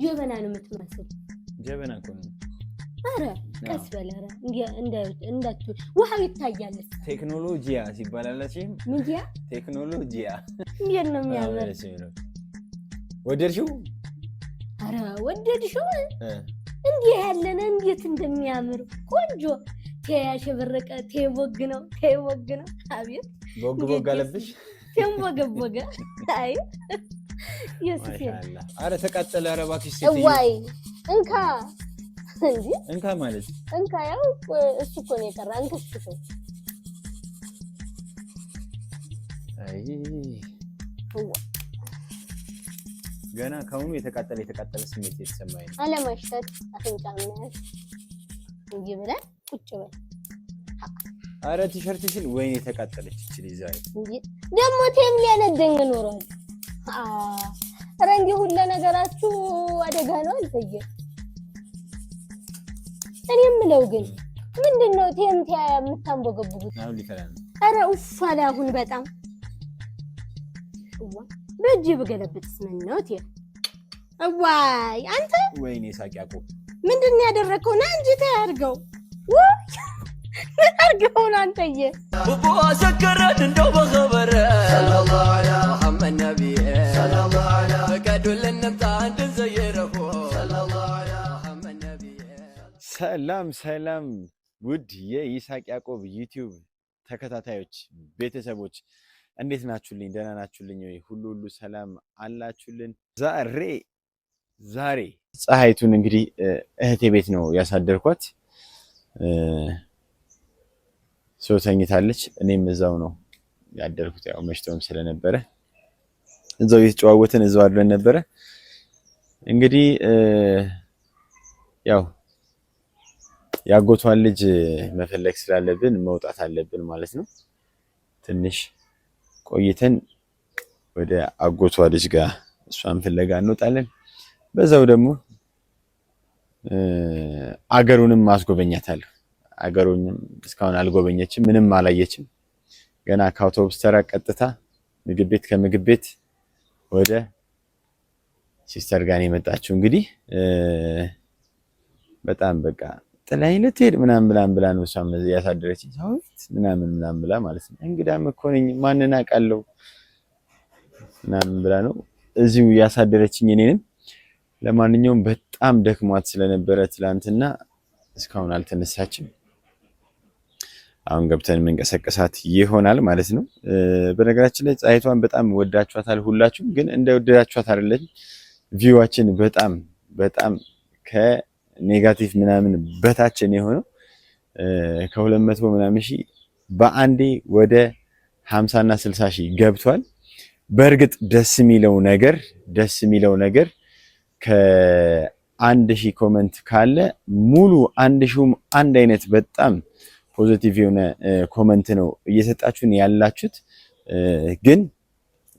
ጀበና ነው የምትመስል ጀበና እኮ ነው አረ ቀስ በለራ እንደቱ ውሃው ይታያል ቴክኖሎጂያ ሲባላልሽ ሚዲያ ቴክኖሎጂያ እንዴት ነው የሚያምር ወደድሽው አረ ወደድሽው እንዴ ያለና እንዴት እንደሚያምር ቆንጆ ተያሸበረቀ ተወግ ነው አቤት ቦግ አለብሽ ተንቦገቦገ አይ ኢየሱስ አረ ተቃጠለ አረ እባክሽ ዋይ እንካ ማለት እንካ ያው እሱ እኮ ነው የቀረ አንተስከው አይ ገና ካሁኑ የተቃጠለ ስሜት የተሰማኝ ነው አለማሽተት አፍንጫና እንጂ ብለ ቁጭ በል አረ ቲሸርትሽን ወይኔ ተቃጠለች እቺ ሊዛይ ደሞ ቴም ሊያነደኝ ኖሯል ረንጂ ሁሉ ነገራችሁ አደጋ ነው አልተየ እኔ የምለው ግን ምንድነው ቴምቲያ የምታንቦገቡት አው ሊከራን አረ ኡፋላ አሁን በጣም በእጅ በገለብጥስ ምን ነው ቴ አዋይ አንተ ወይኔ ሳቂያቆ ምንድነው ያደረከው ና እንጂ ታርገው አርገው አንተዬ ቡቡ አሰከረን እንደው በኸበረ ሰለላሁ ዐለይሂ ሙሐመድ ነብይ ሰለላሁ ዐለይሂ ፈቀዱልን ነብታ እንዘየረሁ ሰለላሁ ዐለይሂ ሙሐመድ ነብይ ሰላም ውድ የይሳቅ ያዕቆብ ዩቲዩብ ተከታታዮች ቤተሰቦች እንዴት ናችሁልኝ ደህና ናችሁልኝ ወይ ሁሉ ሰላም አላችሁልን ዛሬ ፀሐይቱን እንግዲህ እህቴ ቤት ነው ያሳደርኳት ሰው ተኝታለች እኔም እዛው ነው ያደርኩት ያው መሽቶም ስለነበረ እዛው እየተጨዋወትን እዛው አድረን ነበረ እንግዲህ ያው ያጎቷን ልጅ መፈለግ ስላለብን መውጣት አለብን ማለት ነው ትንሽ ቆይተን ወደ አጎቷ ልጅ ጋር እሷን ፍለጋ እንወጣለን በዛው ደግሞ አገሩንም ማስጎበኛታለሁ አገሩንም እስካሁን አልጎበኘችም ምንም አላየችም ገና ከአውቶቡስ ተራ ቀጥታ ከምግብ ቤት ወደ ሲስተር ጋር የመጣችው እንግዲህ በጣም በቃ ጥላይ ልትሄድ ምናምን ብላ ነው እሷም ያሳደረችኝ ሰውት ምናምን ብላ ማለት ነው እንግዳም እኮ ነኝ ማንና ቃለው ምናምን ብላ ነው እዚሁ ያሳደረችኝ እኔንም ለማንኛውም በጣም ደክሟት ስለነበረ ትላንትና እስካሁን አልተነሳችም አሁን ገብተን መንቀሳቀሳት ይሆናል ማለት ነው በነገራችን ላይ ፀሐይቷን በጣም ወዳችኋታል ሁላችሁም ግን እንደወደዳችኋት አይደለም ቪዋችን በጣም ከኔጋቲቭ ምናምን በታችን የሆነው ከ200 ምናምን ሺህ በአንዴ ወደ 50 እና 60 ሺህ ገብቷል በእርግጥ ደስ የሚለው ነገር ከ1000 ኮሜንት ካለ ሙሉ 1000ም አንድ አይነት በጣም ፖዚቲቭ የሆነ ኮሜንት ነው እየሰጣችሁን ያላችሁት ግን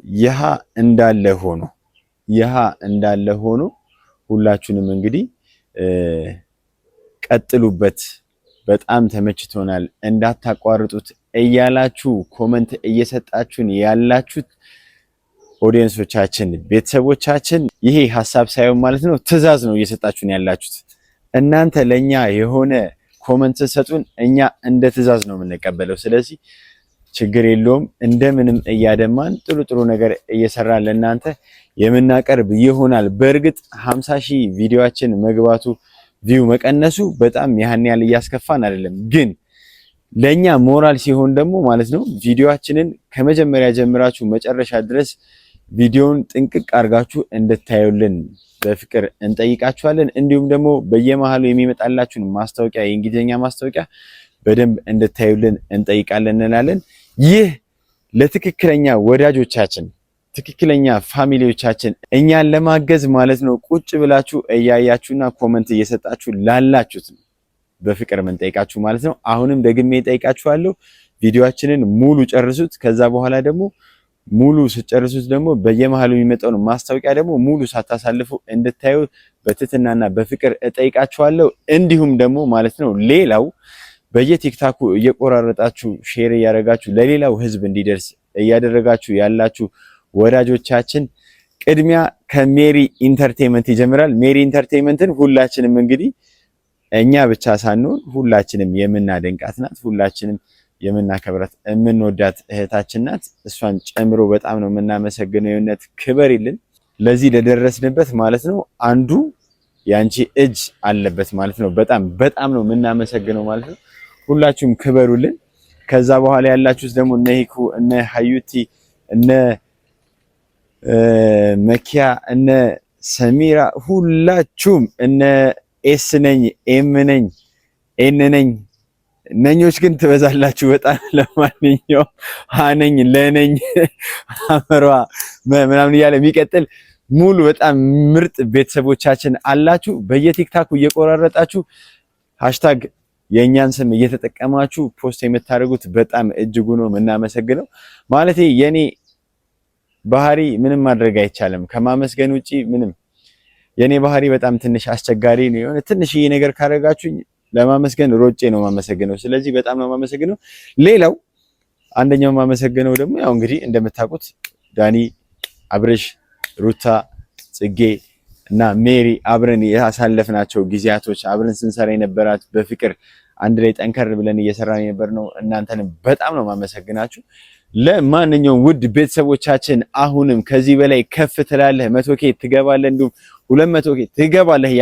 ይሃ እንዳለ ሆኖ ሁላችሁንም እንግዲህ ቀጥሉበት በጣም ተመችቶናል እንዳታቋርጡት እያላችሁ ኮሜንት እየሰጣችሁን ያላችሁት ኦዲየንሶቻችን ቤተሰቦቻችን ይሄ ሐሳብ ሳይሆን ማለት ነው ትዕዛዝ ነው እየሰጣችሁን ያላችሁት እናንተ ለኛ የሆነ ኮሜንት ሰጡን እኛ እንደ ትዕዛዝ ነው የምንቀበለው ስለዚህ ችግር የለውም እንደምንም እያደማን ጥሩ ነገር እየሰራን ለእናንተ የምናቀርብ ይሆናል በእርግጥ 50000 ቪዲዮአችን መግባቱ ቪው መቀነሱ በጣም ያን ያህል እያስከፋን አይደለም ግን ለኛ ሞራል ሲሆን ደግሞ ማለት ነው ቪዲዮአችንን ከመጀመሪያ ጀምራችሁ መጨረሻ ድረስ ቪዲዮን ጥንቅቅ አርጋችሁ እንድታዩልን በፍቅር እንጠይቃችኋለን እንዲሁም ደግሞ በየመሃሉ የሚመጣላችሁን ማስታወቂያ የእንግሊዘኛ ማስታወቂያ በደንብ እንድታዩልን እንጠይቃለን እንላለን ይህ ለትክክለኛ ወዳጆቻችን ትክክለኛ ፋሚሊዎቻችን እኛን ለማገዝ ማለት ነው ቁጭ ብላችሁ እያያችሁና ኮሜንት እየሰጣችሁ ላላችሁት በፍቅር እንጠይቃችሁ ማለት ነው አሁንም ደግሜ እጠይቃችኋለሁ ቪዲዮአችንን ሙሉ ጨርሱት ከዛ በኋላ ደግሞ ሙሉ ስጨርሱት ደግሞ በየመሃሉ የሚመጣው ማስታወቂያ ደግሞ ሙሉ ሳታሳልፉ እንድታዩ በትትናና በፍቅር እጠይቃችኋለሁ እንዲሁም ደግሞ ማለት ነው ሌላው በየቲክታኩ እየቆራረጣችሁ ሼር ያደርጋችሁ ለሌላው ህዝብ እንዲደርስ እያደረጋችሁ ያላችሁ ወዳጆቻችን ቅድሚያ ከሜሪ ኢንተርቴይንመንት ይጀምራል። ሜሪ ኢንተርቴይንመንትን ሁላችንም እንግዲህ እኛ ብቻ ሳንሆን ሁላችንም የምናደንቃት ናት። ሁላችንም የምናከብራት የምንወዳት እህታችን ናት። እሷን ጨምሮ በጣም ነው የምናመሰግነው። የእውነት ክብር ይልን ለዚህ ለደረስንበት ማለት ነው። አንዱ ያንቺ እጅ አለበት ማለት ነው። በጣም ነው የምናመሰግነው ማለት ነው። ሁላችሁም ክበሩልን። ከዛ በኋላ ያላችሁት ደግሞ እነ ሂኩ፣ እነ ሀዩቲ፣ እነ መኪያ፣ እነ ሰሚራ ሁላችሁም እነ ኤስ ነኝ፣ ኤም ነኝ፣ ኤን ነኝ ነኞች ግን ትበዛላችሁ በጣም። ለማንኛውም ሃነኝ፣ ለነኝ፣ አመሯ ምናምን እያለ የሚቀጥል ሙሉ በጣም ምርጥ ቤተሰቦቻችን አላችሁ። በየቲክታኩ እየቆራረጣችሁ ሃሽታግ የእኛን ስም እየተጠቀማችሁ ፖስት የምታደርጉት በጣም እጅጉ ነው የምናመሰግነው። ማለቴ የኔ ባህሪ ምንም ማድረግ አይቻልም ከማመስገን ውጪ ምንም። የኔ ባህሪ በጣም ትንሽ አስቸጋሪ ነው። የሆነ ትንሽዬ ነገር ካደረጋችሁኝ ለማመስገን ሮጬ ነው ማመሰግነው። ስለዚህ በጣም ነው ማመሰግነው። ሌላው አንደኛው ማመሰግነው ደግሞ ያው እንግዲህ እንደምታውቁት ዳኒ፣ አብርሽ፣ ሩታ፣ ጽጌ እና ሜሪ አብረን ያሳለፍናቸው ጊዜያቶች አብረን ስንሰራ የነበራት በፍቅር አንድ ላይ ጠንከር ብለን እየሰራን የነበርነው እናንተንም በጣም ነው ማመሰግናችሁ። ለማንኛውም ውድ ቤተሰቦቻችን አሁንም ከዚህ በላይ ከፍ ትላለህ፣ 100K ትገባለህ፣ እንዲሁም 200K ትገባለህ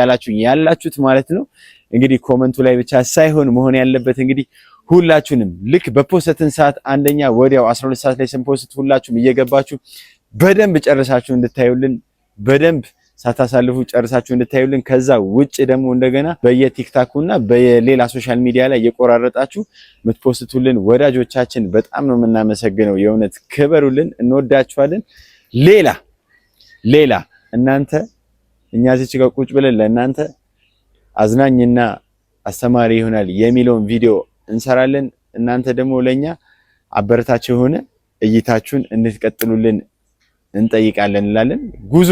ያላችሁት ማለት ነው። እንግዲህ ኮመንቱ ላይ ብቻ ሳይሆን መሆን ያለበት እንግዲህ ሁላችሁንም ልክ በፖስትን ሰዓት አንደኛ ወዲያው 12 ሰዓት ላይ ስንፖስት ሁላችሁም እየገባችሁ በደንብ ጨርሳችሁ እንድታዩልን በደንብ ሳታሳልፉ ጨርሳችሁ እንድታዩልን። ከዛ ውጭ ደግሞ እንደገና በየቲክታኩና በሌላ ሶሻል ሚዲያ ላይ እየቆራረጣችሁ የምትፖስቱልን ወዳጆቻችን በጣም ነው የምናመሰግነው። የእውነት ክበሩልን፣ እንወዳችኋለን። ሌላ እናንተ እኛ እዚህ ጋር ቁጭ ብለን ለእናንተ አዝናኝና አስተማሪ ይሆናል የሚለውን ቪዲዮ እንሰራለን። እናንተ ደግሞ ለኛ አበረታች የሆነ እይታችሁን እንድትቀጥሉልን እንጠይቃለን እንላለን። ጉዞ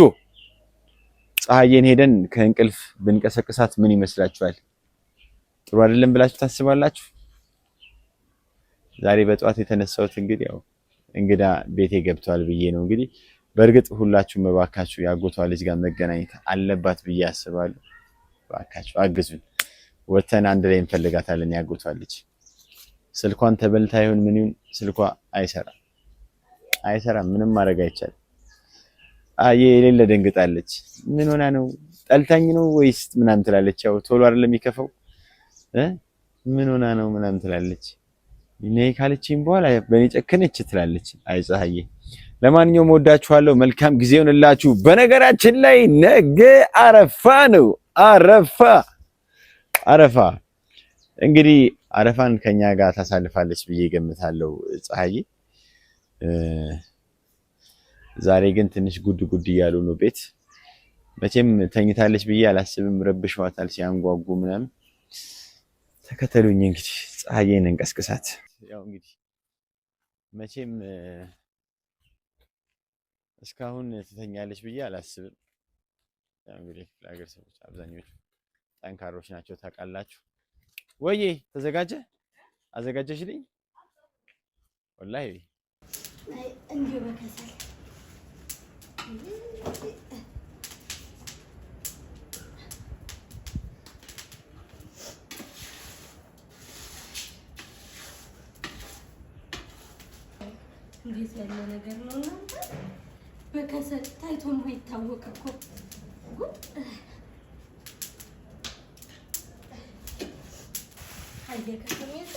ፀሐዬን ሄደን ከእንቅልፍ ብንቀሰቅሳት ምን ይመስላችኋል? ጥሩ አይደለም ብላችሁ ታስባላችሁ? ዛሬ በጠዋት የተነሳሁት እንግዲህ ያው እንግዳ ቤቴ ገብቷል ብዬ ነው። እንግዲህ በእርግጥ ሁላችሁም እባካችሁ ያጎቷ ልጅ ጋር መገናኘት አለባት ብዬ አስባለሁ። እባካችሁ አግዙን፣ ወተን አንድ ላይ እንፈልጋታለን። ያጎቷ ልጅ ስልኳን ተበልታ ይሁን ምን ይሁን ስልኳ አይሰራም፣ ምንም ማድረግ አይቻልም። የሌለ ደንግጣለች። ምን ሆና ነው? ጠልታኝ ነው ወይስ ምናምን ትላለች። ያው ቶሎ አይደለም የሚከፈው ምን ሆና ነው ምናምን ትላለች። ነይ ካለችኝ በኋላ በእኔ ጨከነች ትላለች። አይ ፀሐዬ፣ ለማንኛውም ወዳችኋለሁ። መልካም ጊዜ ይሁንላችሁ። በነገራችን ላይ ነገ አረፋ ነው። አረፋ እንግዲህ አረፋን ከኛ ጋር ታሳልፋለች ብዬ ገምታለሁ ፀሐዬ። ዛሬ ግን ትንሽ ጉድ እያሉ ነው ቤት። መቼም ተኝታለች ብዬ አላስብም። ረብሸዋታል ሲያንጓጉ ምናምን። ተከተሉኝ እንግዲህ ፀሐዬን እንቀስቅሳት። ያው እንግዲህ መቼም እስካሁን ትተኛለች ብዬ አላስብም። ያው እንግዲህ ለሀገር ሰዎች አብዛኞቹ ጠንካሮች ናቸው ታውቃላችሁ። ወዬ አዘጋጀሽልኝ? ወላሂ እንዲሁ በከሰል እንዴት ያለ ነገር ነው እናንተ? በከሰል ታይቶ የማይታወቅ እኮ ጉድ። አየከሰሜቱ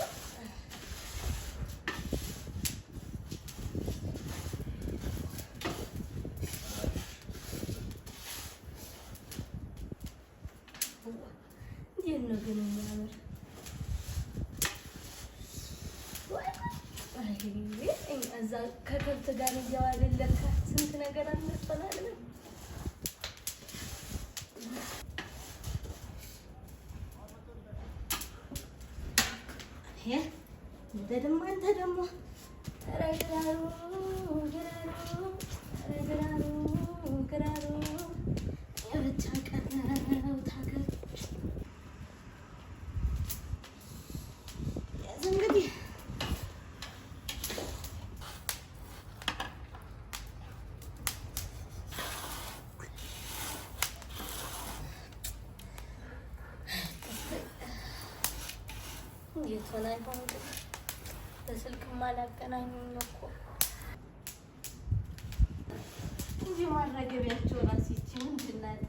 እንዴት ነው ግን የሚያምር እዛ ከከብት ጋር እያዋልን ለካ ስንት ነገር አልመጣናል። አንተ ደግሞ ግራሩ የብቻ ቀረው ታገር ያዝ እንግዲህ የቶናይ ሆነ በስልክም አላገናኙኝ እኮ እንጂ ማረገቢያቸው ራስች ምንድን ናት?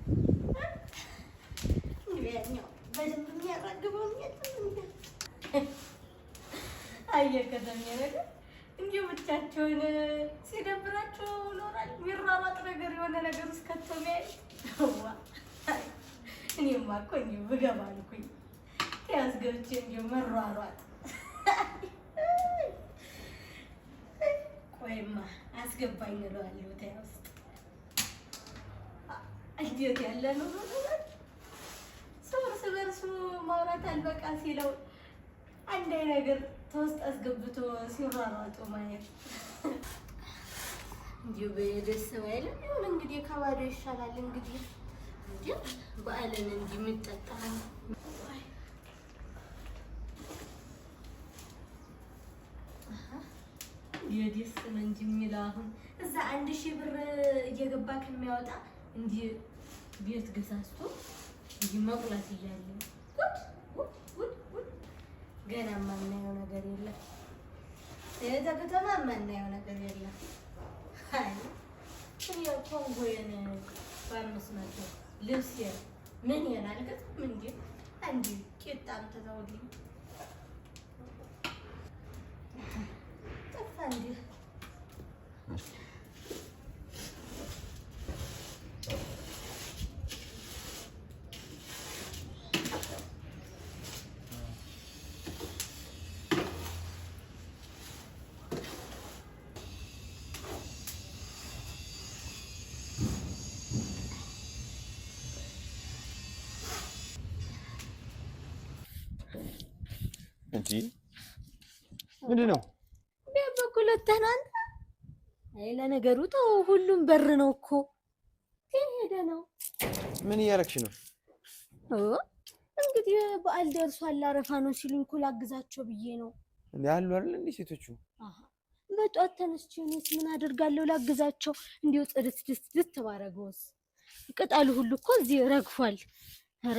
እንግዲያኛው በደንብ የሚያራግበው አየከተሜ ነገር እንዲሁ ብቻቸውን ሲደብራቸው ኖራል። የሚሯሯጥ ነገር የሆነ ነገር ውስጥ ከተሚያይ እኔማ እኮ እንዲሁ ብገባ አልኩኝ ያስገብቼ እንዲሁ መሯሯጥ። ቆይማ አስገባኝ እለዋለሁ። ተይ ውስጥ እንዴት ያለ ነው ሰው እርስ በርሱ ማውራት አልበቃ ሲለው አንድ ነገር ተውስጥ አስገብቶ ሲሯሯጡ ማየት እንዲሁ በደስ ባይልም ይሁን እንግዲህ ከባዶ ይሻላል። እንግዲህ እንዴ በዓልን እንጂ የሚጠጣ የደስ ነው እንጂ የሚለው አሁን እዛ 1000 ብር እየገባ ከሚያወጣ እንጂ ቤት ገዛዝቶ እንጂ መቁላት ይያለ ገና ማናየው ነገር የለም። ከተማ ማናየው ነገር የለም። አይ እኔ ኮንጎዬን በ500 ልብስ ምን ይላል ገጥም እንጂ አንዴ ቂጣም ተዛውልኝ ጠፋ እንዴ እንጂ ምንድነው? በበኩለተና አንተ አይ ለነገሩ ተው ሁሉም በር ነው እኮ ሄደ ነው። ምን እያረክሽ ነው? እንግዲህ በዓል ደርሷል አረፋ ነው ሲሉኝ እኮ ላግዛቸው ብዬ ነው። እንዴ አሉ አይደል እንዴ ሴቶቹ? በጧት ተነስቼ እኔስ ምን አደርጋለሁ ላግዛቸው። እንዲው ጽድት ተባረገውስ ቅጠሉ ሁሉ እኮ እዚህ ረግፏል። ኧረ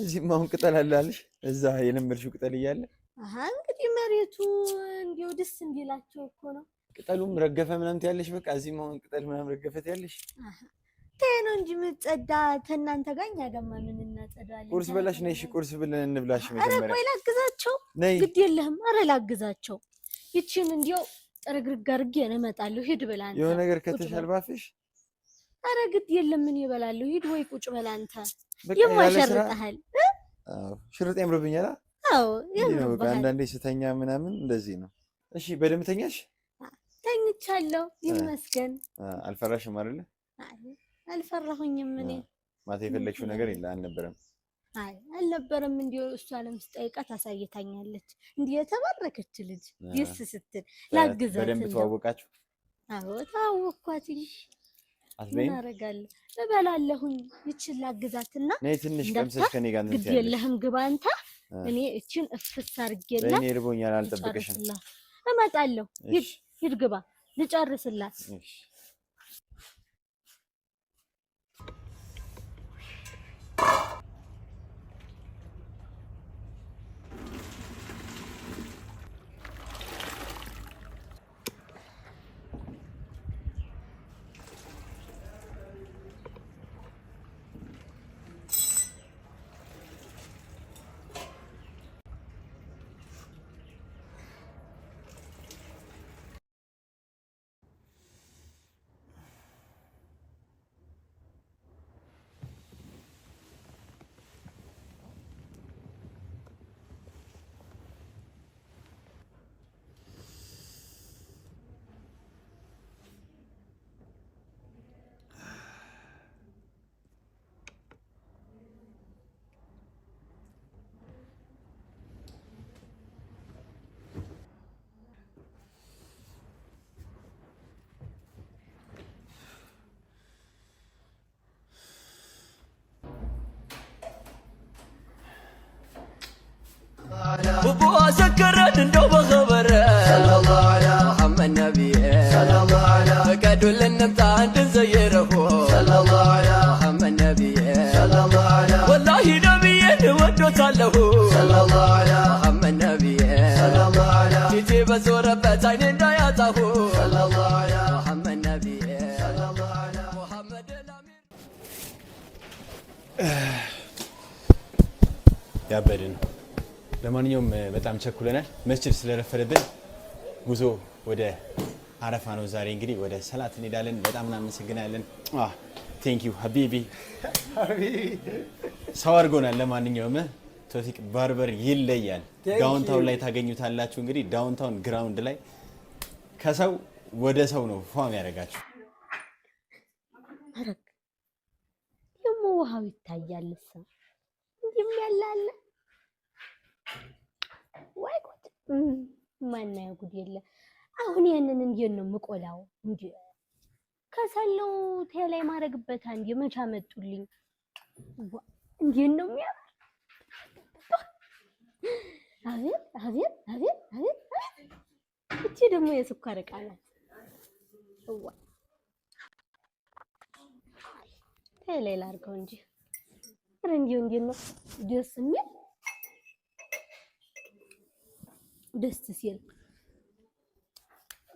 እዚህ ማውን ቅጠል አላለሽ? እዛ የለመድሽው ቅጠል እያለ እንግዲህ መሬቱ እንዲው ደስ እንዲላቸው እኮ ነው። ቅጠሉም ረገፈ ምናምን ያለሽ በቃ እዚህ ማውን ቅጠል ምናምን ረገፈት ያለሽ ተይ ነው እንጂ ምጸዳ ተናንተ ጋር እኛ ጋር ምን እናጸዳለን? ቁርስ በላሽ ነሽ? ቁርስ ብለን እንብላሽ መጀመሪያ። ኧረ ቆይ ላግዛቸው። ግድ የለህም። ኧረ ላግዛቸው። ይቺን እንዲው ጥርግርግ አድርጌ እመጣለሁ። ሂድ በላ አንተ። የሆነ ነገር ከተሻል ባፍሽ። ኧረ ግድ የለም ምን ይበላለሁ። ሂድ ወይ ቁጭ በላ አንተ። ይማሸርጣል። አዎ ሽርጥ ያምርብኛል። አዎ ነው በቃ አንዳንዴ ስተኛ ምናምን እንደዚህ ነው። እሺ በደምብ ተኛሽ? ተኝቻለሁ ይመስገን። አልፈራሽም አይደለ? አልፈራሁኝም። እኔ ማታ የፈለግሽው ነገር የለ አልነበረም? አይ አልነበረም። እንዲሁ እሷንም ስጠይቃት አሳይታኛለች። እንዲህ የተባረከች ልጅ ደስ ስትል ላግዛት። በደንብ ተዋወቃችሁ? አዎ ተዋወቅኳት። ምን አደርጋለሁ እበላለሁኝ። ይችን ላግዛትና ነይ ትንሽ ቀምሰሽ ከኔ ጋር እንትን ግድ የለህም ግባ አንተ። እኔ እችን እፍስ አድርጌላት እኔ እርቦኛል አልጠብቅሽም። እመጣለሁ። ሂድ ግባ ልጨርስላት። بابو سكرت اندو بخبر صلى الله على محمد نبي صلى الله على فقدوا للنبتة عند زيره صلى الله على محمد نبي والله نبي ودوتالله محمد نبي جيتي بزوربت عين እንዳያጣሁ محمد نبي محمد الامين ያበድን ለማንኛውም በጣም ቸኩለናል መስጂድ ስለረፈደብን ጉዞ ወደ አረፋ ነው ዛሬ እንግዲህ ወደ ሰላት እንሄዳለን በጣም እናመሰግናለን ቴንክ ዩ ሀቢቢ ሰው አድርጎናል ለማንኛውም ቶፊቅ ባርበር ይለያል ዳውንታውን ላይ ታገኙታላችሁ እንግዲህ ዳውንታውን ግራውንድ ላይ ከሰው ወደ ሰው ነው ፏም ያደርጋችሁ አረክ የሞሃው ይታያልሳ እንዲም ያላለ ወይ ጉድ ማናየ ጉድ የለ አሁን ያንን እንዴት ነው መቆላው እንዴ ከሰለው ተላይ ማረግበት አንዴ መቻ መጡልኝ እንዴት ነው የሚያምር አቤት አቤት አቤት አቤት እቺ ደግሞ የስኳር ዕቃ ናት ዋ ተላይ ላርገው እንጂ እንዴው እንዴት ነው ደስ የሚል ደስ ሲል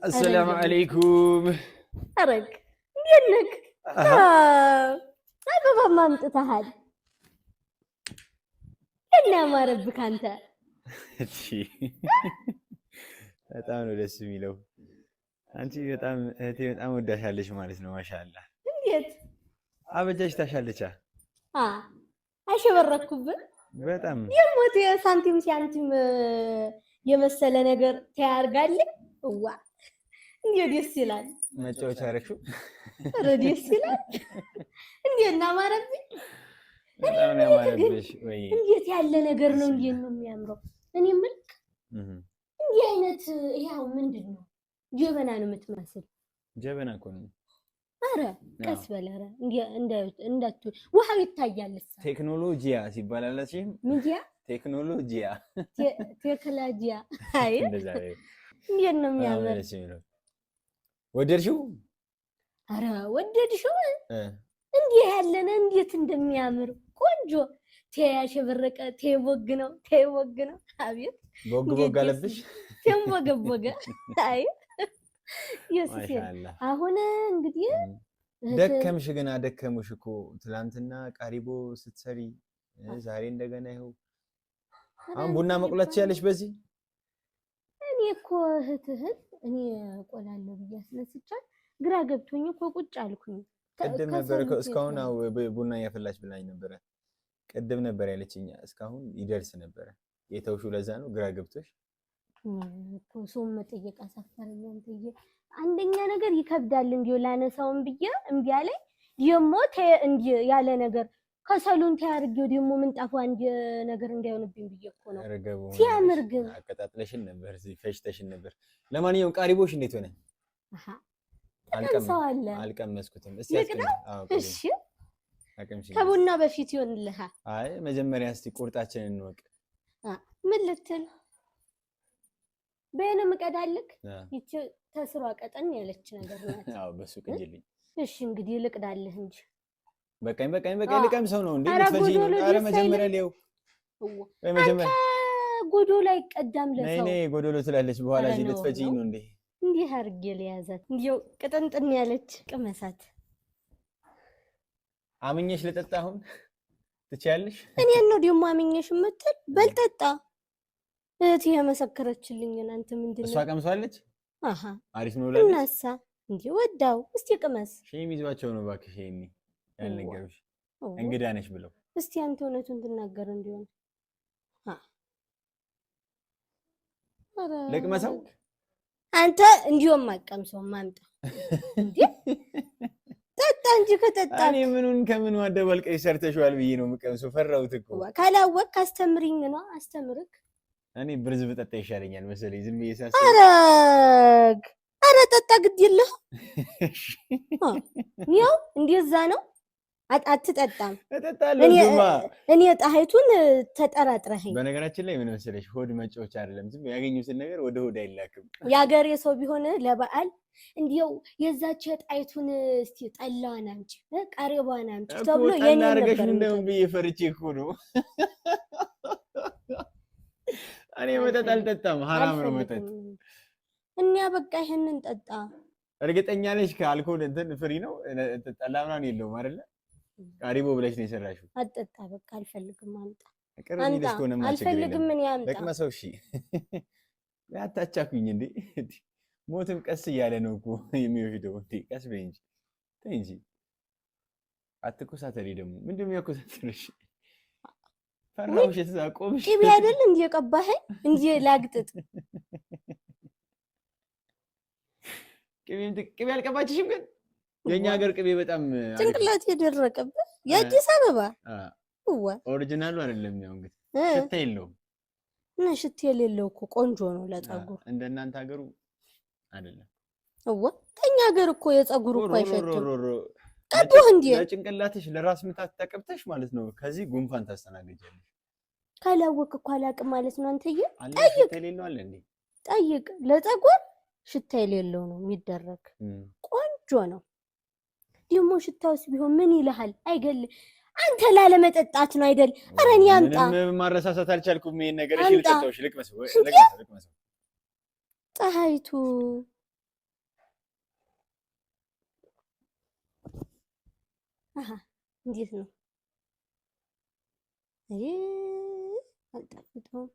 السلام عليكم አረግ እንዴት ነህ አበባ ማምጥተሃል እና ማረብክ አንተ እሺ በጣም ነው ደስ የሚለው አንቺ በጣም እህቴ በጣም ወዳሻለሽ ማለት ነው ማሻአላ እንዴት አበጃጅ ታሻለቻ አሸበረኩብህ በጣም የሞት ሳንቲም ሲያንቲም የመሰለ ነገር ታያርጋለህ ዋ እንዴት ደስ ይላል መጫወቻ አረክሹ ደስ ይላል እንዴት ናማረብኝ በጣም ነው ያማረብሽ ወይ እንዴት ያለ ነገር ነው እንዴት ነው የሚያምረው እኔ መልክ እንዲህ አይነት ያው ምንድነው ጀበና ነው የምትመስል ጀበና እኮ ነው አረ ቀስ በለረ እንደቱ ውሃው ይታያልስ ቴክኖሎጂያ ሲባል አላችም ምንጂያ ቴክኖሎጂያ ቴክኖሎጂያ አይ እንዴት ነው የሚያምር ወደድሽው አረ ወደድሽው እንዲህ ያለነ እንዴት እንደሚያምር ቆንጆ ተያሸበረቀ ተይወግ ነው አቤት ቦግ አለብሽ ተንቦገቦገ አይ ኢየሱስ አሁን እንግዲህ ደከምሽ ግን አደከሙሽ እኮ ትላንትና ቃሪቦ ስትሰሪ ዛሬ እንደገና ይኸው አሁን ቡና መቁላት ያለሽ በዚህ እኔ እኮ እህትህን እኔ ቆላለሁ ብያስነስቻል ግራ ገብቶኝ እኮ ቁጭ አልኩኝ ቅድም ነበር እስካሁን ቡና ያፈላች ብላኝ ነበር ቅድም ነበር ያለችኝ እስካሁን ይደርስ ነበር የተውሹ ለዛ ነው ግራ ገብቶሽ ሶም መጠየቅ አሳፈረኝ አንተዬ አንደኛ ነገር ይከብዳል እንዲው ላነሳውን ብዬ እምቢ አለኝ የሞተ እንዲ ያለ ነገር ከሰሉን ታርጊው ደግሞ ምንጣፉ አንድ ነገር እንዳይሆንብኝ ብዬ እኮ ነው ሲያምር ግን አቀጣጥለሽን ነበር እዚህ ፈሽተሽን ነበር ለማንኛውም ቃሪቦሽ እንዴት ሆነ አልቀመስኩትም እስቲ እሺ ከቡና በፊት ይሆንልሃል አይ መጀመሪያ እስቲ ቁርጣችንን እንወቅ ምን ልትል በእኔ መቀዳልክ ይቺ ተስሯ ቀጠን ያለች ነገር ናት አዎ በሱ ቅጅልኝ እሺ እንግዲህ ልቅዳልህ እንጂ በቃኝ ልቀም ሰው ነው እንዴ ልትፈጂ ነው አረ መጀመሪያ ሊው ወይ መጀመሪያ ጎዶሎ አይቀዳም ለሰው ነይ ጎዶሎ ትላለች በኋላ እዚህ ልትፈጂ ነው እንዴ እንዲህ አርጌ ለያዛት እንዲው ቅጥንጥን ያለች ቅመሳት አምኜሽ ልጠጣ አሁን ትቻለሽ እኔ ነው ደግሞ አምኜሽ መጥተል በልጠጣ እህቴ የመሰከረችልኝ አንተ ምንድነው እሷ ቀምሷለች አሃ አሪፍ ነው ለለሽ እናሳ እንዴ ወዳው እስቲ ቅመስ ሼም ይዟቸው ነው ባክሽ ይሄኒ ያልነገሩሽ እንግዳ ነሽ ብለው እስቲ አንተ እውነቱን ትናገር እንዲሆን ለቅመሰው አንተ እንዲሁም ማቀምሰው ማምጣ እንዴ ጠጣ እንጂ ከጠጣ እኔ ምኑን ከምኑ አደባልቀይ ሰርተሽዋል ብዬ ነው የምቀምሰው ፈራሁት እኮ ካላወቅ አስተምሪኝ ነው አስተምርክ እኔ ብርዝ በጠጣ ይሻለኛል መሰለኝ ዝም ብዬ ሳስብ አረ ጠጣ ግድ የለህ ያው እንደዛ ነው አትጠጣም። እጠጣለሁ ጁማ። እኔ ጣይቱን ተጠራጥረኸኝ። በነገራችን ላይ ምን መሰለሽ ሆድ መጫወቻ አይደለም። ዝም ያገኙትን ነገር ወደ ሆድ አይላክም። ያገሬ ሰው ቢሆን ለበዓል እንዲያው የዛች ጣይቱን እስቲ ጠላዋን አምጪ ቀሪቧን አምጪ ተብሎ የኔ ነበር እንደውም ብዬ ፈርቼ እኮ ነው። እኔ መጠጥ አልጠጣም፣ ሐራም ነው መጠጥ። እኛ በቃ ይሄንን ጠጣ። እርግጠኛ ነሽ ከአልኮል እንትን ፍሪ ነው? ጠላ ምናምን የለውም አይደለ? ቀሪቦ ብለሽ ነው የሰራሽው። አጠጣ በቃ አልፈልግም። አምጣ አልፈልግም። ምን ያምጣ ለቅመሰው። እሺ ያታቻኩኝ እንዴ! ሞትም ቀስ እያለ ነው እኮ የሚወስደው። እንዴ ቀስ በይ እንጂ ተይ እንጂ አትኮሳተሪ። ደግሞ ምንድን ነው ያኮሳተርሽ? ፈራውሽ ተዛቆምሽ። ቅቤ አይደል እንዴ የቀባኸኝ እንዴ ላግጥጥ። ቅቤ አልቀባችሽም ግን የኛ ሀገር ቅቤ በጣም ጭንቅላት የደረቀበት የአዲስ አበባ ኦሪጂናሉ አይደለም። ያው እንግዲህ ሽታ የለውም እና ሽታ የሌለው እኮ ቆንጆ ነው ለፀጉር። እንደናንተ ሀገሩ አይደለም። ተኛ ሀገር እኮ የፀጉር እኮ አይሸትም። ቀቡህ እንዴ ለጭንቅላትሽ ለራስ ምታት ተቀብተሽ ማለት ነው። ከዚህ ጉንፋን ታስተናግጃለሽ። ካላወቅ እኮ አላውቅም ማለት ነው። አንተዬ ጠይቅ። የሌለው አለ እንዴ? ጠይቅ። ለፀጉር ሽታ የሌለው ነው የሚደረግ። ቆንጆ ነው ደግሞ ሽታውስ ቢሆን ምን ይልሃል? አይገል አንተ ላለመጠጣት ነው አይደል? ኧረ እኔ አምጣ። ምንም ማረሳሳት አልቻልኩም ይሄን ነገር። እሺ ልጠጣው። እሺ ልቅመሰው። ፀሐይቱ እንዴት ነው? አልጣፍጥም።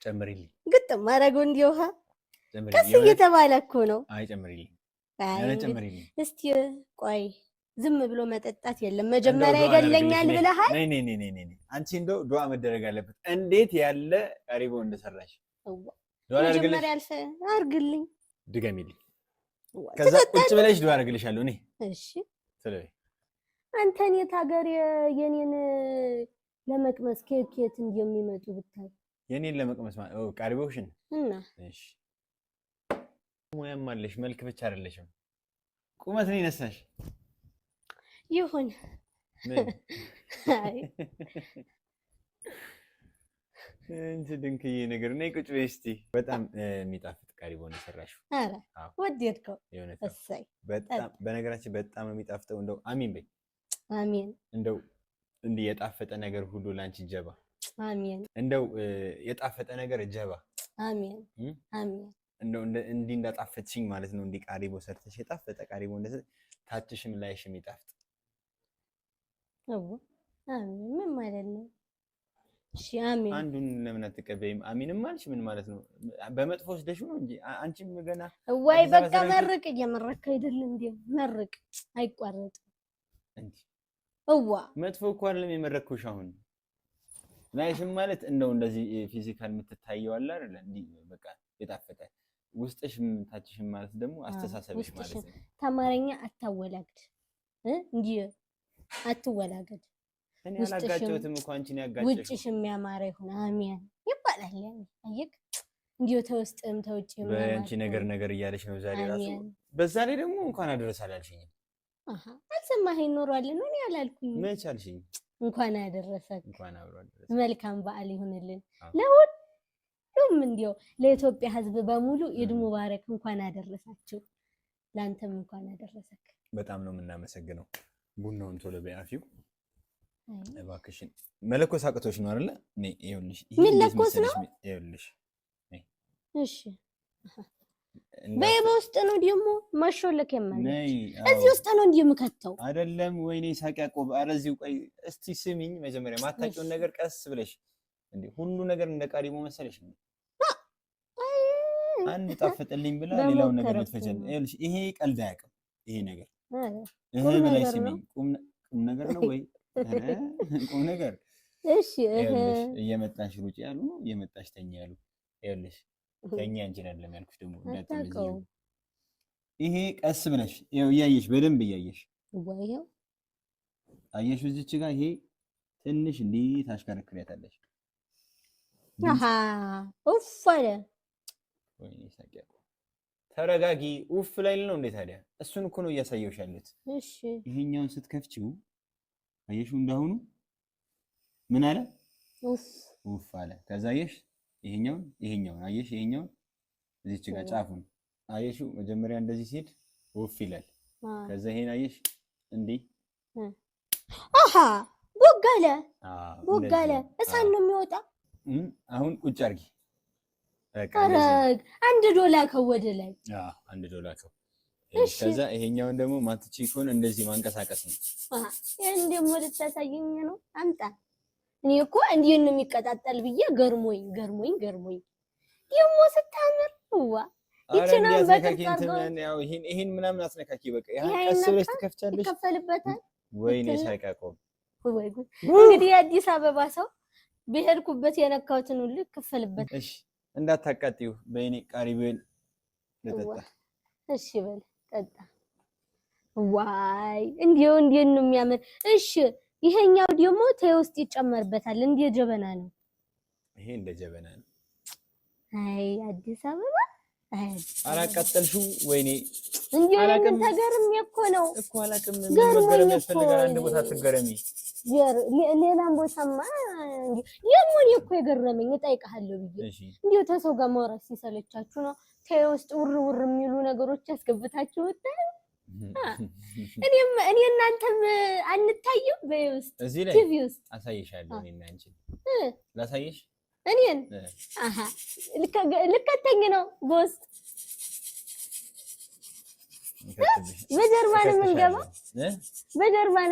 ጨምሪልኝ። ግጥም ማረገው እንዲህ ውሃ ቀስ እየተባለ እኮ ነው። አይ ጨምሪልኝ። እስቲ ቆይ ዝም ብሎ መጠጣት የለም። መጀመሪያ ይገለኛል ብለሃል። ነይ አንቺ እንደው ዱዓ መደረግ አለበት። እንዴት ያለ ቀሪቦ እንደሰራሽ መጀመሪያ አርግልኝ። ድገሚልኝ። ከዛ ቁጭ ብለሽ ዱዓ አርግልሻለሁ እኔ። እሺ ስለይ አንተን የት ሀገር የኔን ለመቅመስ ከየት እንደሚመጡ ብታይ። የኔን ለመቅመስ ቀሪቦሽን እና እሺ ሙያም አለሽ፣ መልክ ብቻ አይደለሽም። ቁመት ነው ይነሳሽ። ይሁን አይ እንት ድንክዬ ነገር ነይ ቁጭ በይ እስቲ። በጣም የሚጣፍጥ ቀሪቦ ነው የሰራሽው። ኧረ ወደድከው? እሰይ በጣም በነገራችን በጣም ነው የሚጣፍጠው። እንደው አሚን በይ። አሚን። እንደው እንዲህ የጣፈጠ ነገር ሁሉ ላንቺ ጀባ። አሚን። እንደው የጣፈጠ ነገር ጀባ። አሚን አሚን። እንደው እንዲህ እንዳጣፈጥሽኝ ማለት ነው። እንዲህ ቀሪቦ ሰርተሽ የጣፈጠ ቀሪቦ እንደዚህ ታችሽም ላይሽም ይጣፍጥ። አሚን። ምን ማለት ነው? እሺ አሚን። አንዱን ለምን አትቀበይም? አሚንም አልሽ ምን ማለት ነው? በመጥፎ ወስደሽው ነው እንጂ አንቺም ገና ወይ በቃ መርቅ። እየመረቅ አይደል እንዴ? መርቅ አይቋረጥም እንዴ? መጥፎ እኮ አይደለም የመረቅኩሽ። አሁን ላይሽም ማለት እንደው እንደዚህ ፊዚካል የምትታየው አለ አይደል? እንዴ በቃ የጣፈጠ ውስጥሽም ታችሽም ማለት ደግሞ አስተሳሰብሽ ማለት ነው። ተማረኛ አታወላግድ እንጂ አትወላገድ። እኔ አላጋጨሁትም እኮ አንቺን ያጋጨሽ። ውጭሽም ያማረ ይሁን አሚን ይባላል። ያን አየክ እንዲሁ ተውስጥም ተውጭም በአንቺ ነገር እያለሽ ነው ዛሬ ራሱ። በዛ ላይ ደግሞ እንኳን አደረሰ አላልሽኝ። አልሰማኸኝ ኖሯል ነው እኔ አላልኩኝ። መች አልሽኝ? እንኳን አደረሰክ። እንኳን አብሮ አደረሰ። መልካም በዓል ይሁንልን ለሁሉም፣ እንዲያው ለኢትዮጵያ ሕዝብ በሙሉ ኢድ ሙባረክ። እንኳን አደረሳችሁ። ላንተም እንኳን አደረሰክ። በጣም ነው የምናመሰግነው። ቡናውን ቶሎ በያፊው እባክሽን። መለኮስ አቅቶሽ ነው አይደለ? ነይ ይኸውልሽ። ምን ለኮስ ነው? ይኸውልሽ። እሺ በውስጥ ነው ደግሞ ማሾለክ የማለት እዚህ ውስጥ ነው እንዴ የምከተው? አይደለም ወይኔ ሳቅ ያቆብ። ኧረ እዚሁ ቆይ እስቲ ስሚኝ። መጀመሪያ ማታውቂውን ነገር ቀስ ብለሽ እንዴ ሁሉ ነገር እንደ ቀሪቦ መሰለሽ ነው። አንድ ጣፈጠልኝ ብላ ሌላውን ነገር ልትፈጀል። ይኸውልሽ ይሄ ቀልድ አያውቅም ይሄ ነገር። ብለሽ ስሚኝ። ቁም ነገር ነው ወይ ቁም ነገር? እሺ እየመጣሽ ሩጪ ያሉ ነው እየመጣሽ ተኛ ያሉ። ይኸውልሽ ተኛ እንጂ አይደለም ያልኩሽ። ደግሞ እንዳትመጪው። ይሄ ቀስ ብለሽ ይኸው እያየሽ በደንብ እያየሽ ወይው አየሽ እዚች ጋር ይሄ ትንሽ እንዲህ ታሽከረክሪያታለሽ። አሃ ኡፍ አለ። ወይኔ ሳቂያ ተረጋጊ። ኡፍ ላይ ነው እንዴ ታዲያ? እሱን እኮ ነው እያሳየሁሽ ያለሁት። እሺ ይሄኛውን ስትከፍቺው አየሽው እንዳሁኑ ምን አለ? ኡፍ አለ። ከዛ አየሽ ይሄኛውን አየሽ? ይሄኛውን እዚች ጋር ጫፉን አየሽው? መጀመሪያ እንደዚህ ሲሄድ ኡፍ ይላል። ከዛ ይሄን አየሽ እንዴ? አሃ ቦጋለ እሳት ነው የሚወጣ። አሁን ቁጭ አድርጊ። $1 ከወደ ላይ $1 ከዛ ይሄኛውን ደግሞ ማትቺ ከሆነ እንደዚህ ማንቀሳቀስ ነው። ይሄን ደግሞ ልታሳየኝ ነው? አምጣ። እኔ እኮ እንዲህ ነው የሚቀጣጠል ብዬ ገርሞኝ ደግሞ ስታምር ዋ ይችላል። ይሄን ምናምን አትነካኪ። በቃ ቀስ ብለሽ ትከፍቻለሽ። ይከፈልበታል። ወይኔ ሳይቃቆም ወይ ጉድ! እንግዲህ የአዲስ አበባ ሰው በሄድኩበት የነካሁትን ሁሉ ይከፈልበታል። እሺ እንዳታቃጥዩ። በእኔ ቃሪቤን ልጠጣ። እሺ በል ጠጣ። ዋይ እንዴው ነው የሚያምር። እሺ ይሄኛው ደግሞ ተይ ውስጥ ይጨመርበታል። እንደ ጀበና ነው። ይሄ እንደ ጀበና ነው። አይ አዲስ አበባ አላቃጠልሽው? ወይኔ እንዴው ተገርም እኮ ነው እኮ አላቅም። ገርም ያስፈልጋል። አንድ ቦታ ትገረሚ። ሌላም ቦታማ የሞን እኮ የገረመኝ እጠይቅሃለሁ ብዬ እንዴው ተሰው ጋር ማውራት ሲሰለቻችሁ ነው ተይ ውስጥ ውር የሚሉ ነገሮች ያስገብታችሁ ወጣ። እኔ እናንተም አንታየው በውስጥ ቲቪ ውስጥ አሳይሻለሁ። እኔና አንቺ ላሳይሽ እኔን አሃ ልከተኝ ነው በውስጥ በጀርባ ነው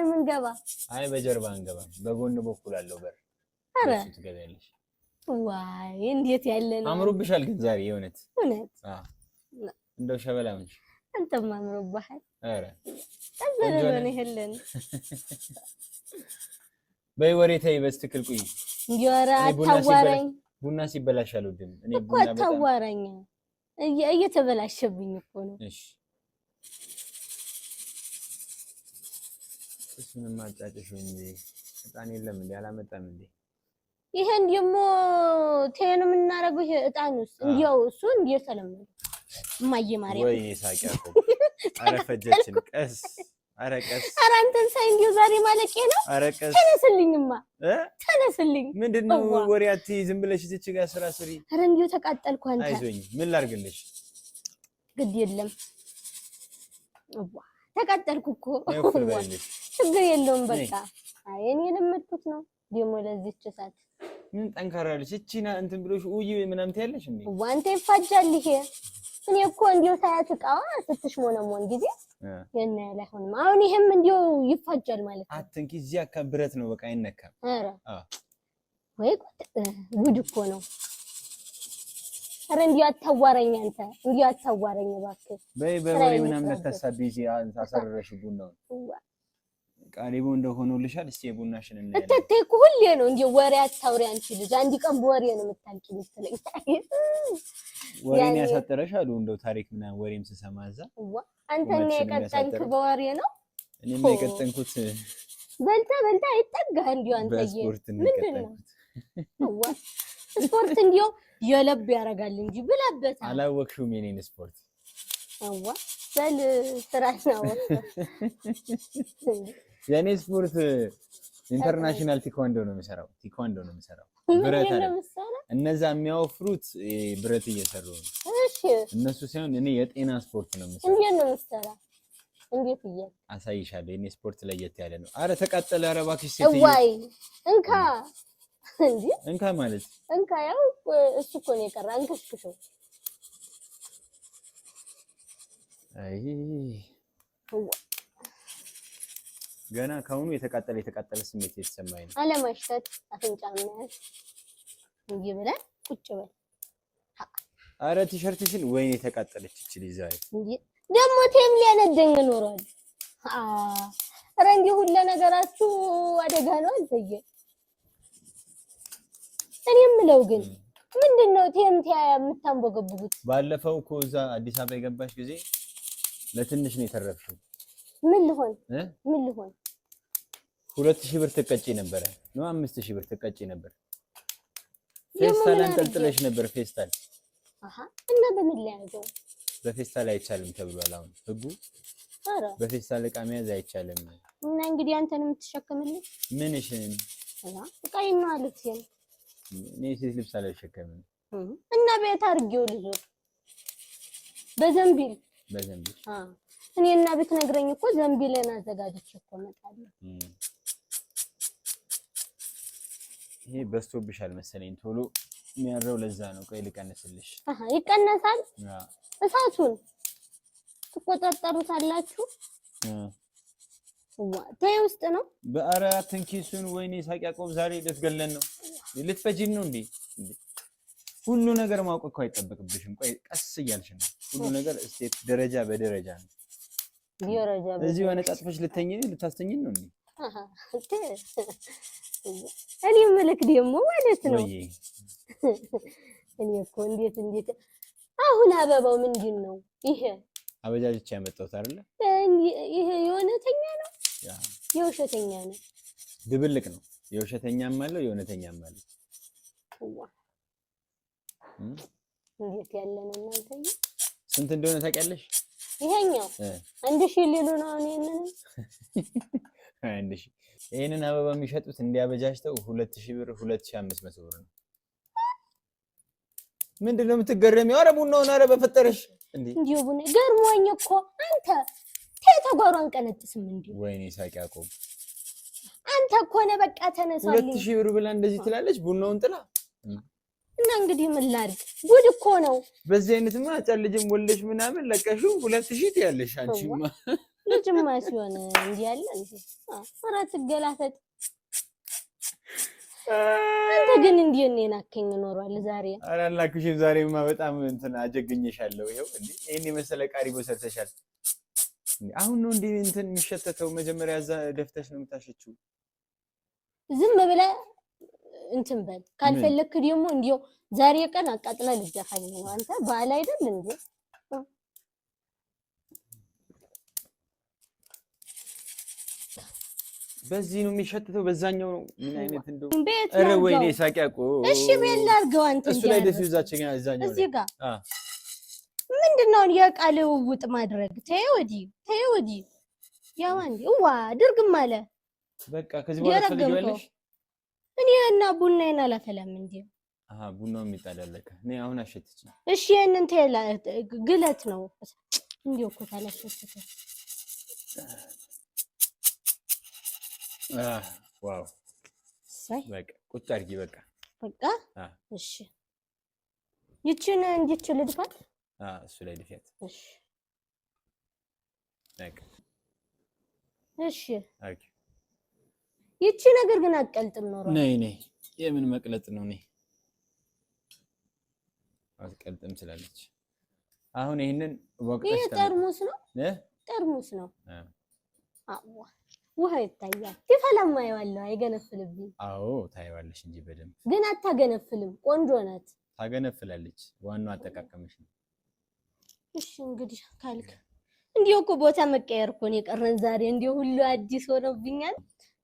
የምንገባ። አይ በጀርባ አንገባም፣ በጎን በኩል አለው በር። አረ ትገቢያለሽ። ዋይ እንዴት ያለ ነው! አምሮብሻል ግን ዛሬ እውነት። እንደው ሸበላ ነሽ። አንተም አምሮብሃል። አረ ተዘለለ ነው ይሄለን። በይ ወሬ ተይ በስትክል ቁይ። እንዲወራ አታዋራኝ። ቡና ሲበላሽ አልወድም እኔ። ቡና በጣም አታዋራኝ። እየተበላሸብኝ እኮ ነው። እሺ እሱንም አጫጭሽ እንጂ እጣን የለም እንዴ? አላመጣም እንዴ? ይሄን ደግሞ ተየን የምናረገው ይሄ እጣኑስ እንዲያው እሱ እንደተለመደ እማዬ ማርያም ወይ ሳቂያቆ አረፈጀችን። ቀስ አረቀስ አራንተን ሳይ እንዲያው ዛሬ ማለቄ ነው። አረቀስ ተነስልኝማ ተነስልኝ። ምንድነው ወሬያት? ዝም ብለሽ እዚች ጋር ስራ ስሪ። አረ እንዲያው ተቃጠልኩ። አንተ አይዞኝ ምን ላርግልሽ? ግድ የለም አባ ተቃጠልኩ እኮ ችግር የለውም በቃ። አይ እኔ ለመጥኩት ነው ደግሞ ለዚህች ሰዓት ምን ጠንካራለች እቺና እንትን ብሎሽ ውይ ምናምን ትያለሽ እንዴ? ዋንተ ይፋጃል ይሄ። እኔ እኮ እንዲው ሳያት እቃዋ ስትሽሞነሞን ጊዜ የነ ያለ ሆነ። አሁን ይሄም እንዲው ይፋጃል ማለት ነው። አትንኪ። እዚህ አካ ብረት ነው በቃ አይነካም። አረ ወይ ጉድ እኮ ነው። አረ እንዲው አታዋረኝ አንተ፣ እንዲው አታዋረኝ እባክህ። በወሬ ምናምን ተሳብይ አሳረረሽ ቡናው ቃሪቦ እንደሆነልሻል። እስቲ የቡናሽን እና እተቴ እኮ ሁሌ ነው እንዴ ወሬ አታውሪ አንቺ ልጅ። አንድ ቀን በወሬ ነው የምታልቂ ልትለኝ። ወሬን ያሳጠረሽ አሉ እንደው ታሪክ ምናምን ወሬም ስሰማዛ አንተኛ የቀጠንክ በወሬ ነው። እኔም የቀጠንኩት በልታ አይጠጋ እንዴ አንተዬ። ምንድነው ስፖርት እንዴ የለብ ያረጋል እንጂ ብላበት አላወቅሽውም የኔን ስፖርት። አዋ በል ስራሽ ነው የኔ ስፖርት። ኢንተርናሽናል ቲኳንዶ ነው የሚሰራው። ብረት አለ። እነዛ የሚያወፍሩት ብረት እየሰሩ ነው። እሺ እነሱ ሳይሆን እኔ የጤና ስፖርት ነው የምሰራው። እንዴት ነው የምትሰራ? እንዴት ይያል አሳይሻለሁ። የኔ ስፖርት ለየት ያለ ነው። አረ ተቃጠለ። አረ እባክሽ ሴትዬ ወይ እንካ እንዴ! እንካ ማለት እንካ ያው እሱ እኮ ነው የቀረ። እንከሽክሽው። አይ ገና ካሁኑ የተቃጠለ ስሜት የተሰማኝ ነው። አለማሽተት አፍንጫ ማለት እንጂ ብለህ ቁጭ በል። አረ ቲሸርትሽን ወይኔ የተቃጠለች እቺ ልጅ ዛሬ እንጂ ደግሞ ቴም ሊያነደኝ ኖሯል። አረ እንዲህ ሁሉ ነገራችሁ አደጋ ነው አንተዬ። እኔ የምለው ግን ምንድነው ቴምቲያ የምታንቦገቡት? ባለፈው እኮ እዛ አዲስ አበባ የገባሽ ጊዜ ለትንሽ ነው የተረፍሽው። ምን ልሆን 2000 ብር ትቀጪ ነበር ነው 5000 ብር ትቀጪ ነበር። ፌስታል አንጠልጥለሽ ነበር ፌስታል። አሃ እና በምን ላይ ያዘው? በፌስታል አይቻልም ተብሏል አሁን ህጉ ኧረ በፌስታል ዕቃ መያዝ አይቻልም እና እንግዲህ አንተን የምትሸከምልኝ ምንሽን እቃዬን ነው አልኩኝ እኔ ሴት ልብስ አልሸከምም እና ቤት አድርጌው ልዞር በዘንቢል እኔና ብትነግረኝ እኮ ዘንቢልን አዘጋጅቼ እኮ እመጣለሁ ይሄ በስቶብሻል መሰለኝ ቶሎ የሚያረው ለዛ ነው ቆይ ልቀንስልሽ ይቀነሳል እሳቱን ትቆጣጠሩታላችሁ ተይ ውስጥ ነው በአራት እንኪሱን ወይኔ ሳቅ ያቆብ ዛሬ ልትገለን ነው ልትፈጂን ነው እንዴ ሁሉ ነገር ማውቅ እኮ አይጠበቅብሽም ቆይ ቀስ እያልሽ ነው ሁሉ ነገር ስቴፕ ደረጃ በደረጃ ነው እዚህ ወነ ጣጥፈሽ ልታስተኝን ነው እንዴ እኔ መልክ ደግሞ ማለት ነው እኔ እኮ እንዴት አሁን አበባው ምንድነው ይሄ አበጃጅቻ ያመጣሁት አይደለ ይሄ የእውነተኛ ነው የውሸተኛ ነው ድብልቅ ነው የውሸተኛም አለው የእውነተኛም አለው እንዴት ያለና እናንተ ስንት እንደሆነ ታውቂያለሽ ይሄኛው 1000 ሊሉ ነው እኔንን 1000 ይሄንን አበባ የሚሸጡት እንዲያበጃጅተው 2000 ብር 2500 ብር ነው ምንድነው የምትገረሚው ኧረ ቡናውን ኧረ በፈጠረሽ እንዴው ቡና ገርሞኝ እኮ አንተ ተጓሯን ቀነጥስም እንዴ ወይኔ ሳቂ ያቆብ አንተ እኮ ነው በቃ ተነሳልኝ 2000 ብር ብላ እንደዚህ ትላለች ቡናውን ጥላ እና እንግዲህ ምን ላድርግ ጉድ እኮ ነው በዚህ አይነትማ አጫልጅም ወልደሽ ምናምን ለቀሹ 2000 ትያለሽ አንቺማ ልጅማ ሲሆን እንዴ ያለ እንዴ አራት ገላፈጥ አንተ ግን እንዴ እኔን አከኝ ኖሯል ዛሬ አላላክሽም ዛሬማ በጣም እንትን አጀግኝሻለሁ ይሄው እንዴ እኔ መሰለ ቃሪቦ ሰርተሻል አሁን ነው እንዴ እንትን የሚሸተተው መጀመሪያ እዛ ደፍተሽ ነው የምታሸችው ዝም ብለ እንትን በል ካልፈለክ ደግሞ እንዴው ዛሬ ቀን አቃጥላ ልጅፋኝ ነው አንተ ባል አይደል እንዴ በዚህ ነው የሚሸተተው በዛኛው ነው ምን አይነት እንደው ኧረ ወይኔ ሳቂያቆ እሺ ቤት ላድርገው አንተ እሱ ላይ ደስ ይዛችኛ እዛኛው እዚህ ጋር ምንድነው የቃል ውጥ ማድረግ ተይ ወዲ ያው አንዴ ዋ ድርግም አለ በቃ ከዚህ በኋላ ፈልጊዋለሽ እኔ እና ቡናዬን አላፈላም እንዴ ቡናው የሚጣዳለከ እኔ አሁን አሸትች እሺ የነን ተላ ግለት ነው እንዴው እኮ ታላሸትተ ዋው ሳይ በቃ ቁጭ አድርጊ በቃ እሺ ይቺን እንዴት ልድፋት እሱ ላይ ድፊያት እሺ በቃ እሺ አርጊ ይቺ ነገር ግን አቀልጥም ኖሮ ነይ የምን መቅለጥ ነው ነይ አትቀልጥም ስላለች አሁን ይሄንን ወቅተሽ ይሄ ጠርሙስ ነው አዎ ውሃ ይታያል ይፈላማ ይዋለው አይገነፍልብኝ አዎ ታይዋለሽ እንጂ በደንብ ግን አታገነፍልም ቆንጆ ናት ታገነፍላለች ዋናው አጠቃቀምሽ ነው እሺ እንግዲህ ካልክ እንዲው እኮ ቦታ መቀየር እኮ ነው የቀረን ዛሬ እንዲው ሁሉ አዲስ ሆነብኛል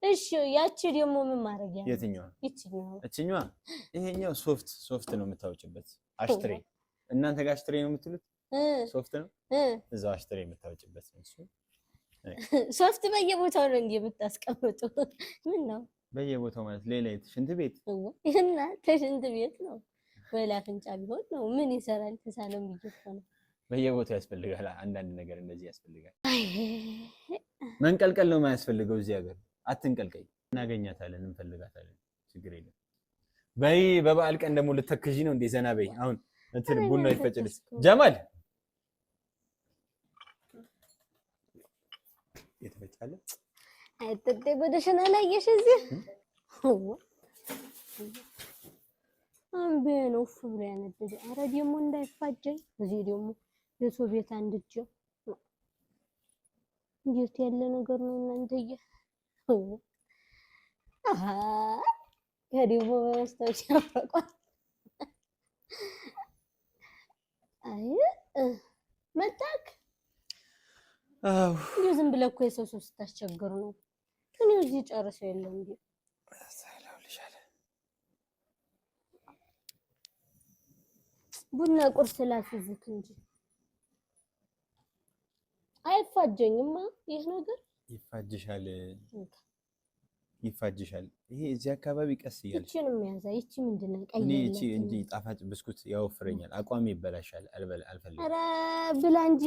እሺ ያቺ ደግሞ ምን ማድረግ ያለው የትኛው እቺኛዋ ይሄኛው ሶፍት ነው የምታውጭበት አሽትሬ እናንተ ጋር አሽትሬ ነው የምትሉት ሶፍት ነው እዛው አሽትሬ የምታውጭበት እሱ ሶፍት በየቦታው ነው እንዴ የምታስቀምጡ ምን ነው በየቦታው ማለት ሌላ ሽንት ቤት እና ተሽንት ቤት ነው ወላ ፍንጫ ቢሆን ነው ምን ይሰራል ተሳለም ይጀፈነ በየቦታው ያስፈልጋል አንዳንድ ነገር እንደዚህ ያስፈልጋል መንቀልቀል ነው የማያስፈልገው እዚህ ሀገር አትንቀልቀይ እናገኛታለን እንፈልጋታለን ችግር የለም በይ በበዓል ቀን ደግሞ ልተክጂ ነው እንዴ ዘና በይ አሁን እንትን ቡና ይፈጭልሽ ጀማል የተፈጫለ አይተደ ጎደሽና ላይሽ እዚህ አንበ ነው ፍብሬ ያነደደ አረ ደግሞ እንዳይፋጀኝ እዚህ ደግሞ የሰው ቤት አንድጅ እንዴት ያለ ነገር ነው እናንተዬ ከዲቦ በስተውጭ ያፈቋል አይ መጣክ ዝም ብለህ እኮ የሰው ስታስቸግሩ ነው እኔ እዚህ ጨርሰው የለም እንዴ ሳይላውልሻለ ቡና ቁርስ ላስይዝክ እንጂ አይፋጀኝማ ይሄ ነገር ይፋጅሻል። ይሄ እዚህ አካባቢ ቀስ ይያልሽ እቺንም ያዛ ይቺ ምንድነው ቀይ እቺ እንጂ ጣፋጭ ብስኩት ያወፍረኛል፣ አቋም ይበላሻል። አልፈልግም። ኧረ ብላ እንጂ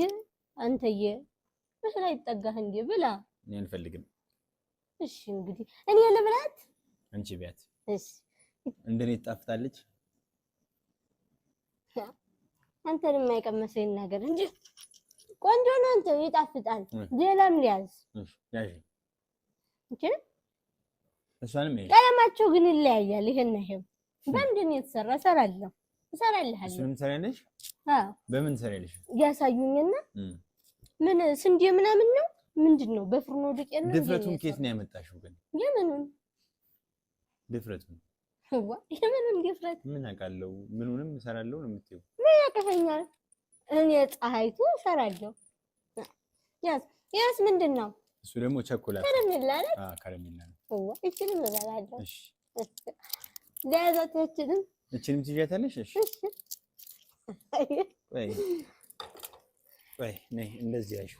አንተዬ ብላ ይጠጋህ እንጂ ብላ። እኔ አልፈልግም። እሺ እንግዲህ እኔ ልብላት አንቺ ቢያት እሺ እንደኔ ትጣፍጣለች። አንተንም የማይቀመሰኝ ነገር እንጂ ቆንጆ ነው። አንተ ይጣፍጣል። ሌላም ሊያዝ ያዥ እንጂ እሷንም ቀለማቸው ግን ይለያያል። ይሄን ነው በምንድን የተሰራ እሰራለሁ እሰራለሁ። እሱንም ትሰሪያለሽ? አዎ በምን ትሰሪያለሽ? ያሳዩኝና ምን ስንዴ ምናምን ነው ምንድነው በፍርኖ ዱቄት ነው። ድፍረቱን ከየት ነው ያመጣሽው ግን? የምኑን ድፍረቱን? የምኑን ድፍረት? ምን አውቃለሁ። ምኑንም እሰራለሁ ነው የምትይው? ምን ያቀፈኛል? እኔ ፀሐይቱ እሰራለሁ። ያስ ምንድነው? እሱ ደግሞ ቸኮላት ከረሜላ ነው። ከረሜላ ነው። እቺንም እበላለሁ። እሺ ለያዛችሁንም እቺንም ትይዣታለሽ? እሺ ወይ ነይ እንደዚህ ያዡ።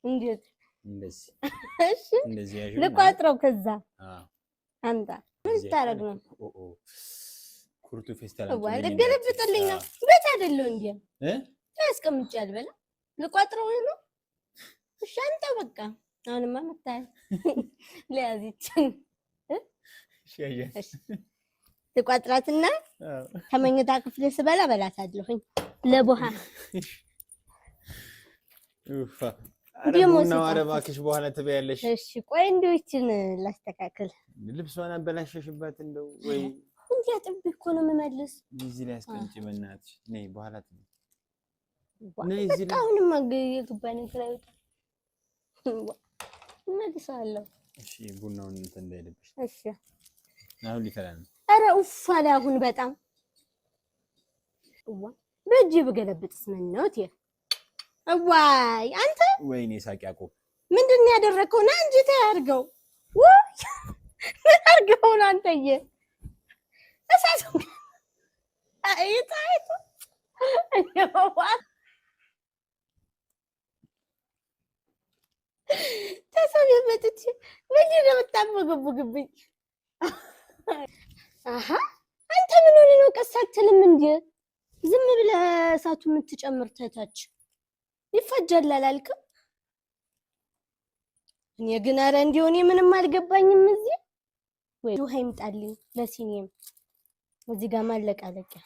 እንዴት እንደዚህ? እሺ እንደዚህ ያዡ። ልቋጥረው ከዛ አምጣ። ምን ታረግ ነው? ኩርቱ ፌስታል ወይ ልገለብጥልኝ ነው? ቤት አይደለው እንዴ? ታስቀምጫል በላ ልቋጥረው ነው። እሺ አንተ በቃ አሁንማ መጣይ ለያዚችን እሺ ልቋጥራትና ከመኝታ ክፍል ስበላ በላታለሁኝ ለቦሃ አረቡና አረባክሽ በኋላ ትበያለሽ። እሺ ቆይ እንደው ይችን ላስተካክል። ልብሷን አበላሸሽባት እንደው ወይ እንዴ አጥብ እኮ ነው የምመልስ። እዚህ ላይ አስቀምጪ በእናትሽ። ነይ በኋላ ነይ እዚህ ላይ አሁንማ የግባኝ ፍራይት መልሳለሁ። እሺ ቡናውን እንትን እንዳይልብሽ። እሺ አሁን ሊፈላ ነው። ኧረ ኡፍ አለ አሁን በጣም በእጄ ብገለብጥስ ምን ነው እቴ? ዋይ አንተ ወይኔ ሳቅ ያዕቆብ ምንድን ነው ያደረከው? ና እንጂ ታያርገው ወይ ምን አርገው ነው አንተዬ? እሳሱ አይታይ አይዋ ተሰበበትች ምን ነው የምታመገቡግብኝ? አሃ አንተ ምን ሆነ ነው ቀስ አትልም እንዴ? ዝም ብለህ እሳቱ የምትጨምር ተታች ይፈጃል አላልክም? እኔ ግን ኧረ እንደው እኔ ምንም አልገባኝም። እዚህ ወይ ውሃ ይምጣልኝ ለሲኒም እዚህ ጋር ማለቃለቂያ